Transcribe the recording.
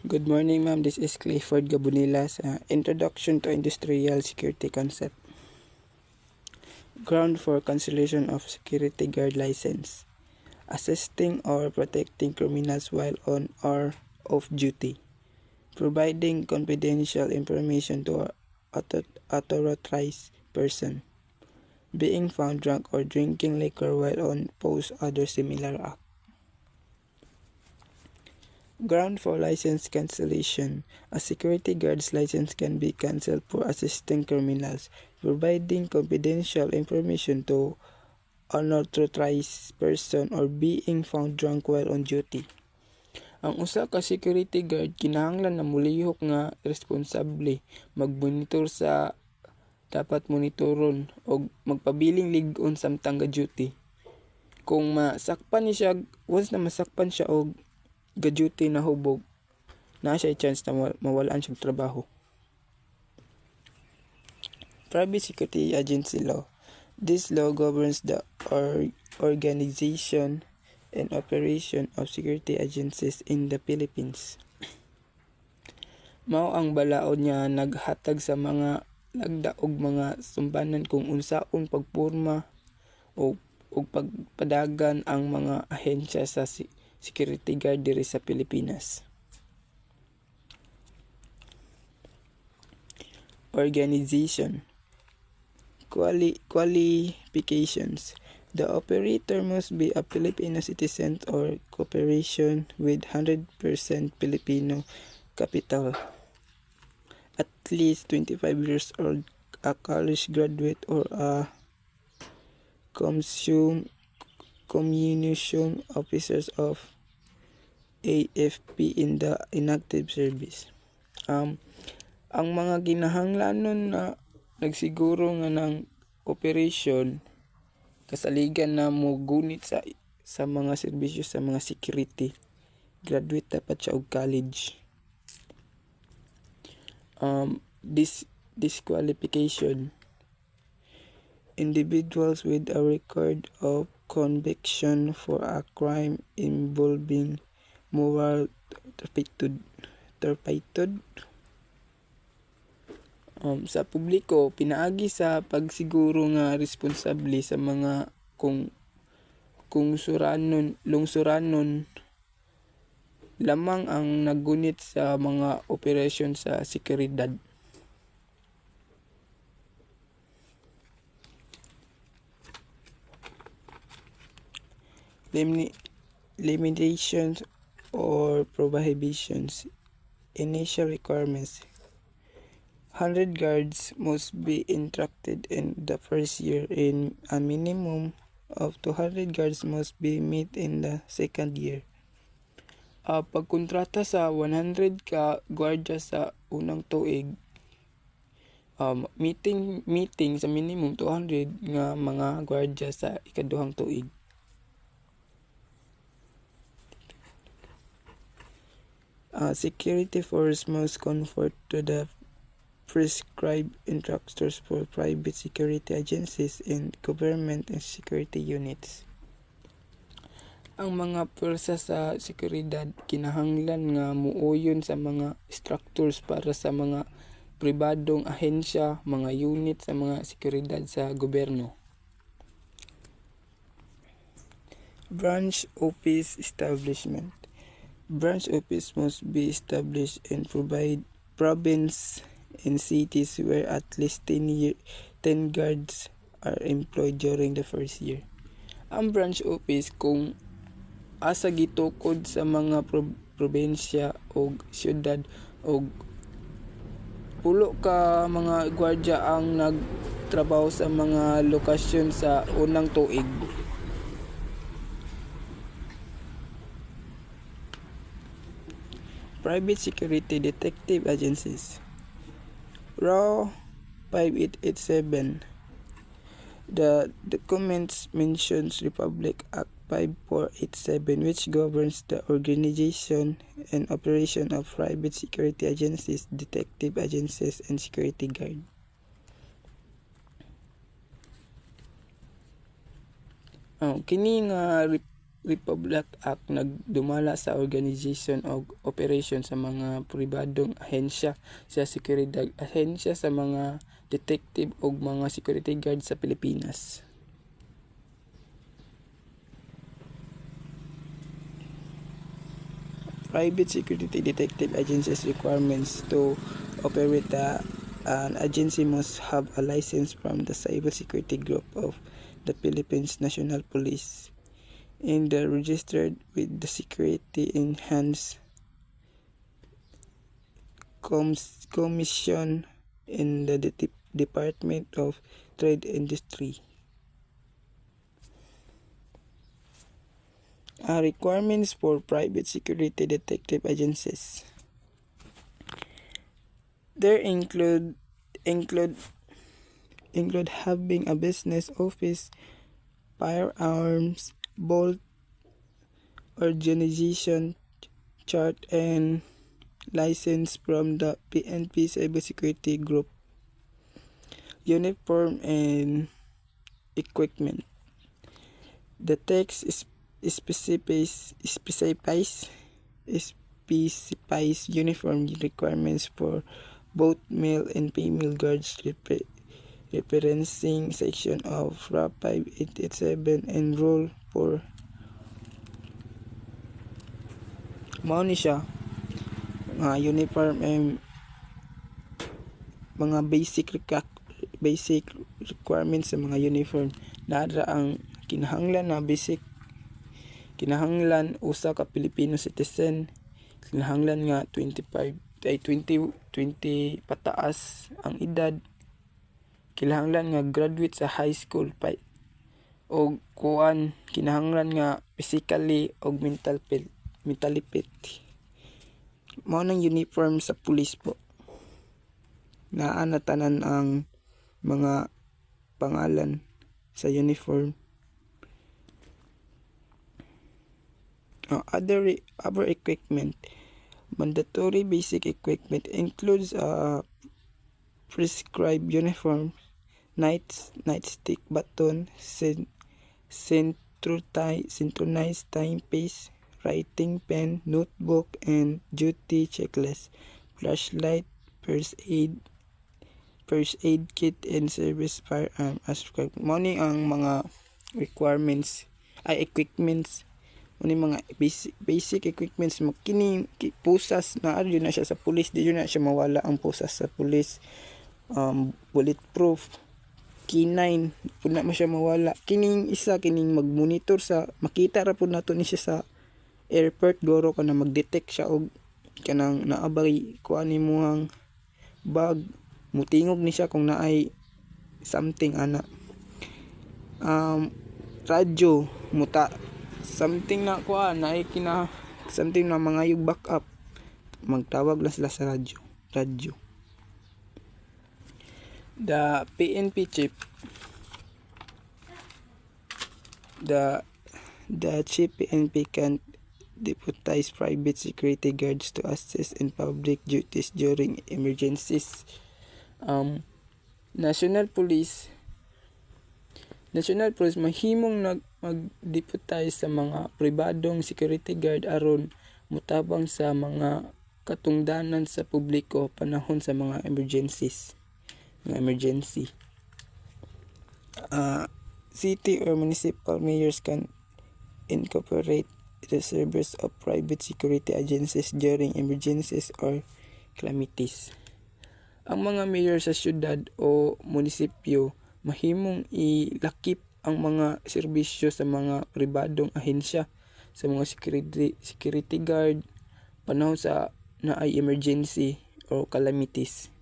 Good morning, ma'am. This is Clifford Gabunilas. Introduction to Industrial Security Concept. Ground for cancellation of security guard license. Assisting or protecting criminals while on or off duty. Providing confidential information to an authorized person. Being found drunk or drinking liquor while on post other similar act. Ground for license cancellation. A security guard's license can be cancelled for assisting criminals, providing confidential information to an unauthorized person, or being found drunk while on duty. Ang usa ka security guard kinahanglan na mulihok nga responsable, magmonitor sa dapat monitoron o magpabiling lig-on samtang ga-duty. Kung masakpan ni siya, once na masakpan siya og ga-duty na hubog, na siya chance na mawalaan siyang trabaho. Private Security Agency Law. This law governs the organization and operation of security agencies in the Philippines. Mao ang balaod niya naghatag sa mga lagda og mga sumbanan kung unsaon pagporma o pagpadagan ang mga ahensya sa security guard diri sa Pilipinas. Organization. Qualifications. The operator must be a Filipino citizen or cooperation with 100% Filipino capital. At least 25 years old, a college graduate, or a communication officers of AFP in the inactive service. Ang mga ginahanglanon na nagsiguro nga ng operation kasaligan na mo gunit sa mga serbisyo sa mga security. Graduate dapat siya og college. Disqualification. Individuals with a record of conviction for a crime involving moral turpitude. Sa publiko, pinaagi sa pagsiguro nga responsable sa mga kung lungsuranon lamang ang nagunit sa mga operasyon sa seguridad. Limitations or prohibitions. Initial requirements. 100 guards must be instructed in the first year, and a minimum of 200 guards must be met in the second year. Pagkontrata sa 100 ka gwardiya sa unang tuig, meeting sa minimum 200 nga mga gwardiya sa ikaduhang tuig. Security force must conform to the prescribed instructors for private security agencies and government and security units. Ang mga pwersa sa seguridad kinahanglan nga muuyon sa mga structures para sa mga pribadong ahensya, mga unit sa mga seguridad sa gobyerno. Branch office establishment. Branch office must be established in province in cities where at least 10 guards are employed during the first year. Ang branch office kung asa gitukod sa mga probinsya o syudad o pulo ka mga gwardiya ang nagtrabaho sa mga lokasyon sa unang tuig. Private security detective agencies. RAW 5887. The documents mentions Republic Act 5487, which governs the organization and operation of private security agencies, detective agencies, and security guard. Kini nga Republic Act nagdumala sa organization o operation sa mga pribadong ahensya sa seguridad, ahensya sa mga detective o mga security guard sa Pilipinas. Private security detective agencies requirements to operate an agency must have a license from the Cybersecurity Group of the Philippines National Police and they're registered with the Security Enhanced Commission in the Department of Trade Industry. Requirements for private security detective agencies. There include having a business office, firearms, vault, organization chart, and license from the PNP Cybersecurity Group. Uniform and equipment. The text specifies uniform requirements for both male and female guards, referencing section of RA 5887 and Rule 4. Mao ni siya mga uniform and mga basic requirements sa mga uniform. Nara ang kinahanglan na basic, kinahanglan usa ka Filipino citizen, kinahanglan nga 20 pataas ang edad, kinahanglan nga graduate sa high school o kinahanglan nga physically o mentally fit. Mao nang uniform sa pulis po. Naa na tanan ang mga pangalan sa uniform. Other equipment. Mandatory basic equipment includes prescribed uniform, nightstick baton, synchronized timepiece, writing pen, notebook, and duty checklist, flashlight, first aid kit, and service firearm as prescribed. Mao ang mga requirements equipments. Mao mga basic equipments. Kini pusas na na siya sa pulis, di na siya mawala ang pusas sa pulis. Bulletproof, K9 pud na siya mawala. Kining mag-monitor sa makita ra pud nato ni siya sa airport, goro ka na mag-detect siya og kanang naabay kuan nimo ang bag, mutingog ni siya kung naay something ana. Radyo muta something na kuan naay something na mangayog backup, magtawag lang sila sa radyo. The PNP chief, the chief PNP can deputize private security guards to assist in public duties during emergencies. National Police mahimong mag-deputize sa mga pribadong security guard aron mutabang sa mga katungdanan sa publiko panahon sa mga emergency. City or municipal mayors can incorporate the service of private security agencies during emergencies or calamities. Ang mga mayor sa syudad o munisipyo mahimong ilakip ang mga serbisyo sa mga pribadong ahensya, sa mga security guard panahon sa naay emergency o calamities.